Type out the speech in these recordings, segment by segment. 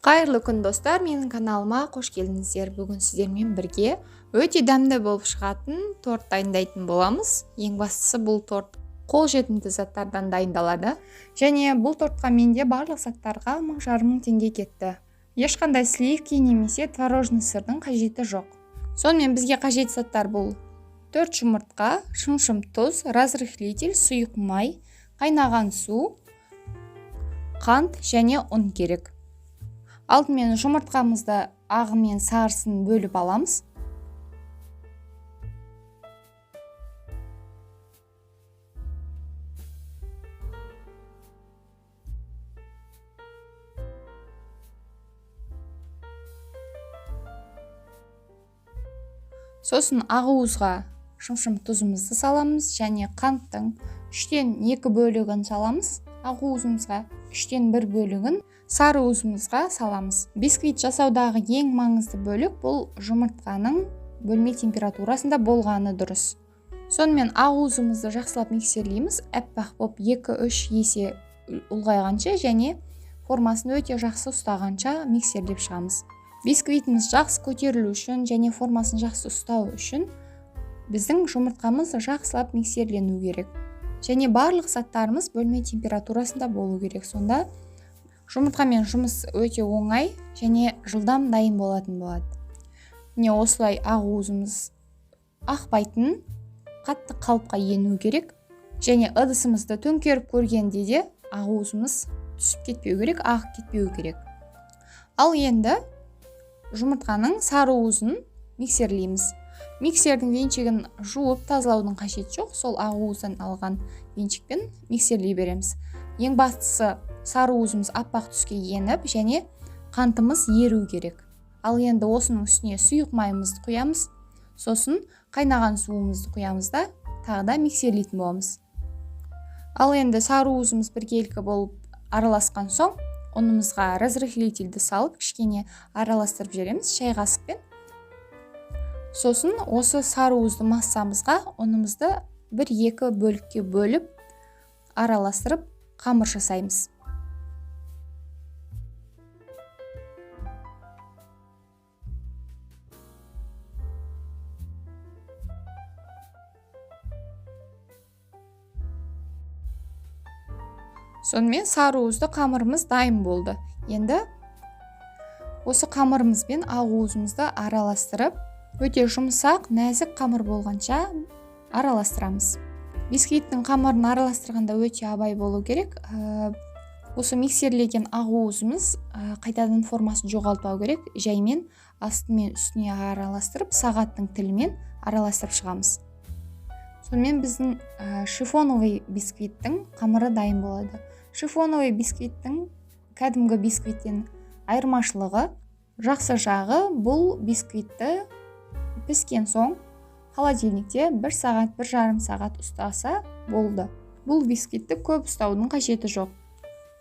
Қайырлы күн достар, менің каналыма қош келдіңіздер. Бүгін сіздермен бірге өте дәмді болып шығатын торт дайындайтын боламыз. Ең бастысы, бұл торт қолжетімді заттардан дайындалады. Және бұл тортқа менде барлық заттарға 1,5 теңге кетті. Ешқандай сливки немесе творожный сырдың қажеті жоқ. Сонымен бізге қажет заттар бұл: 4 жұмыртқа, шымшым тұз, разрыхлитель, сұйық май, қайнаған су, қант және ұн керек. Алдымен жұмыртқамызды ағы мен сарысын бөліп аламыз. Сосын ағуызға шымшым тұзымызды саламыз және қанттың 3-тен 2 бөлігін саламыз. Ағуызымызға 3-тен 1 бөлігін сары уызымызға саламыз. Бисквит жасаудағы ең маңызды бөлік бұл жұмыртқаның бөлме температурасында болғаны дұрыс. Сонымен ағуызымызды жақсылап миксерлейміз, әппақ боп 2-3 есе ұлғайғанша және формасын өте жақсы ұстағанша миксерлеп шығамыз. Бисквитіміз жақсы көтерілу үшін және формасын жақсы ұстау үшін біздің жұмыртқамыз жақсылап миксерлену керек. Және барлық заттарымыз бөлме температурасында болу керек. Сонда жұмыртқамен жұмыс өте оңай және жылдам дайын болатын болады. Міне осылай ағуызымыз ақпайтын қатты қалыпқа ену керек. Және ыдысымызды төңкеріп көргенде де ағуызымыз түсіп кетпеу керек, ағып кетпеу керек. Ал енді жұмыртқаның сары уызын миксерлейміз. Миксердің венчигін жуып тазалаудың қажеті жоқ, сол ағуыздан алған венчикпен миксерлей береміз. Ең бастысы, сары уызымыз аппақ түске еніп және қантымыз еру керек. Ал енді осының үстіне сұйық майымызды құямыз, сосын қайнаған суымызды құямыз да тағы да миксерлейтін боламыз. Ал енді сары уызымыз біркелкі болып араласқан соң, ұнымызға разрыхлительді салып, кішкене араластырып жібереміз шай қасықпен. Сосын осы сары уызды массамызға ұнымызды 1-2 бөлікке бөліп араластырып қамыр жасаймыз. Сонымен сары уызды қамырымыз дайын болды. Енді осы қамырымызбен ағуызымызды араластырып, өте жұмсақ, нәзік қамыр болғанша араластырамыз. Бисквиттің қамырын араластырғанда өте абай болу керек. Осы миксерлеген ағуызымыз қайтадан формасын жоғалтпау керек. Жаймен асты мен үстіне араластырып, сағаттың тілімен араластырып шығамыз. Сонымен біздің шифоновый бисквиттің қамыры дайын болады. Шифоновый бисквиттің кәдімгі бисквиттен айырмашылығы, жақсы жағы, бұл бисквитті піскен соң холодильникте 1 сағат, 1,5 сағат ұстаса болды. Бұл бисквитті көп ұстаудың қажеті жоқ.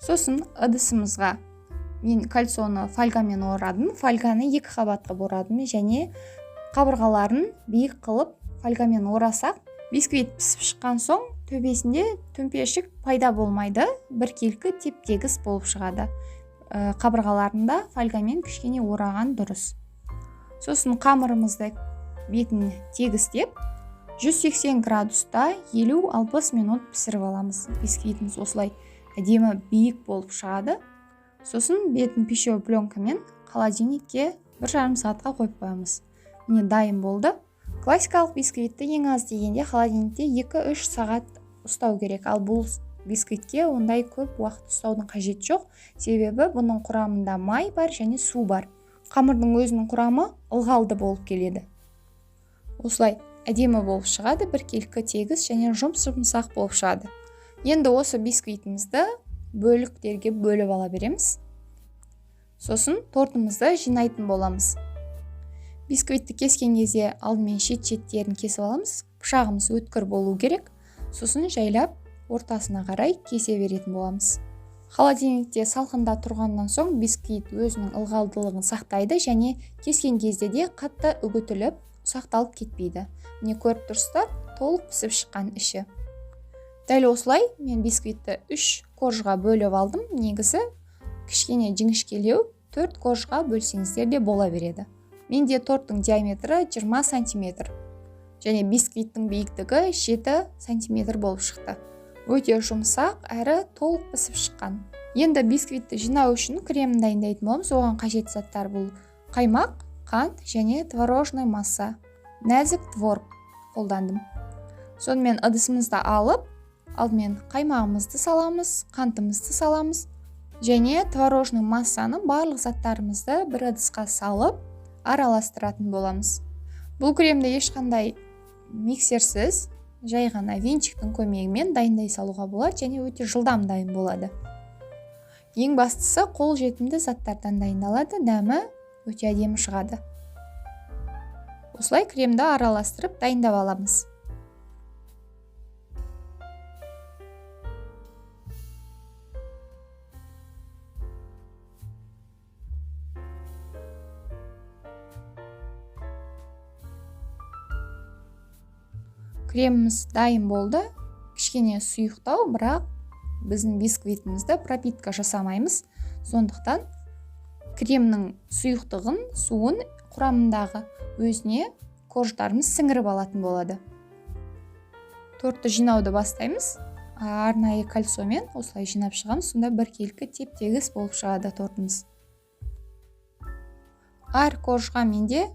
Сосын ыдысымызға мен кальцоны фольгамен орадым. Фольганы 2 қабатқа борадым және қабырғаларын биік қылып фольгамен орасақ, бисквит пісіп шыққан соң төбесінде төмпешік пайда болмайды, біркелкі теп-тегіс болып шығады. Қабырғаларында фольгамен кішкене ораған дұрыс. Сосын қамырымызды бетін тегістеп 180 градуста 50-60 минут пісіріп аламыз. Бисквитіміз осылай әдемі биік болып шығады. Сосын бетін пищевой пленкамен холодильникке 1,5 сағатқа қойып қоямыз. Міне дайын болды. Классикалық бисквитті ең аз дегенде холодильникте 2-3 сағат ұстау керек. Ал бұл бисквитке ондай көп уақыт ұстаудың қажеті жоқ. Себебі бұның құрамында май бар және су бар. Қамырдың өзінің құрамы ылғалды болып келеді. Осылай әдемі болып шығады, біркелкі тегіс және жұмсақ болып шығады. Енді осы бисквитімізді бөліктерге бөліп ала береміз. Сосын тортымызды жинайтын боламыз. Бисквитті кескен кезде алдымен шет-шеттерін кесіп аламыз. Пышағымыз өткір болу керек. Сосын жайлап ортасына қарай кесе беретін боламыз. Холодильникте салқында тұрғаннан соң бисквит өзінің ылғалдылығын сақтайды және кескен кезде де қатты үгітіліп, сақталып кетпейді. Міне көріп тұрсыздар, толық пісіп шыққан іші. Дәл осылай мен бисквитті 3 коржға бөліп алдым. Негізі кішкене жіңішкелеу, 4 коржға бөлсеңіздер де бола береді. Менде торттың диаметрі 20 сантиметр. Және бисквиттің биіктігі 7 сантиметр болып шықты. Өте жұмсақ әрі толық пісіп шыққан. Енді бисквитті жинау үшін кремін дайындайтын боламыз. Оған қажет заттар бұл қаймақ, қант және творожный масса. Нәзік творог қолдандым. Сонымен ыдысымызды алып, алдымен қаймағымызды саламыз, қантымызды саламыз және творожный массаны барлық заттарымызды бір ыдысқа салып араластыратын боламыз. Бұл кремді ешқандай миксерсіз, жай ғана венчиктің көмегімен дайындай салуға болады және өте жылдам дайын болады. Ең бастысы қол жетімді заттардан дайындалады, дәмі өте әдемі шығады. Осылай кремді араластырып дайындап аламыз. Креміміз дайын болды. Кішкене сұйықтау, бірақ біздің бисквитімізді пропитка жасамаймыз. Сондықтан кремнің сұйықтығын, суын құрамындағы өзіне корждарымыз сіңіріп алатын болады. Тортты жинауды бастаймыз. Арнайы кольцомен осылай жинап шығамыз. Сонда біркелкі теп-тегіс болып шығады тортымыз. Әр коржға менде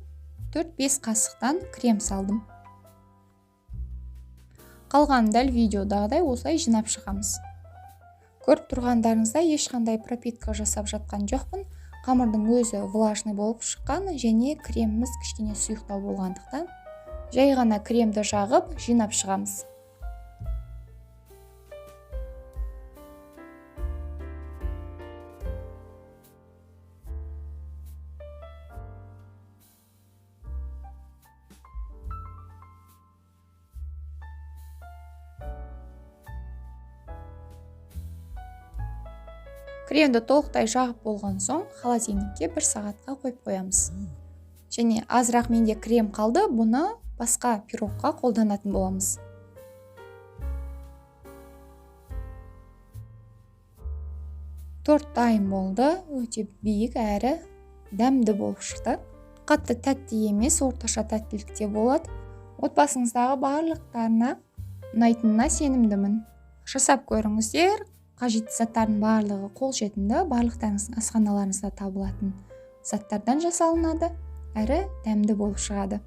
4-5 қасықтан крем салдым. Қалған дәл видеодағыдай осылай жинап шығамыз. Көріп тұрғандарыңызда ешқандай пропитка жасап жатқан жоқпын. Қамырдың өзі влажный болып шыққан және креміміз кішкене сұйықтау болғандықтан жай ғана кремді жағып жинап шығамыз. Кремді толықтай жағып болған соң холодильникке 1 сағатқа қойып қоямыз. Және азырақ менде крем қалды, бұны басқа пирогқа қолданатын боламыз. Торт дайын болды, өте биік әрі дәмді болып шықты. Қатты тәтті емес, орташа тәттілікте болады. Отбасыңыздағы барлықтарына ұнайтынына сенімдімін. Жасап көріңіздер. Қажетті заттардың барлығы қолжетімді, барлықтарыңыздың асханаларыңызда табылатын заттардан жасалынады, әрі дәмді болып шығады.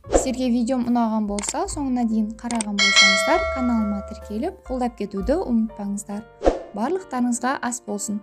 Сіздерге видеом ұнаған болса, соңына дейін қараған болсаңыздар, каналыма тіркеліп, қолдап кетуді ұмытпаңыздар. Барлықтарыңызға ас болсын.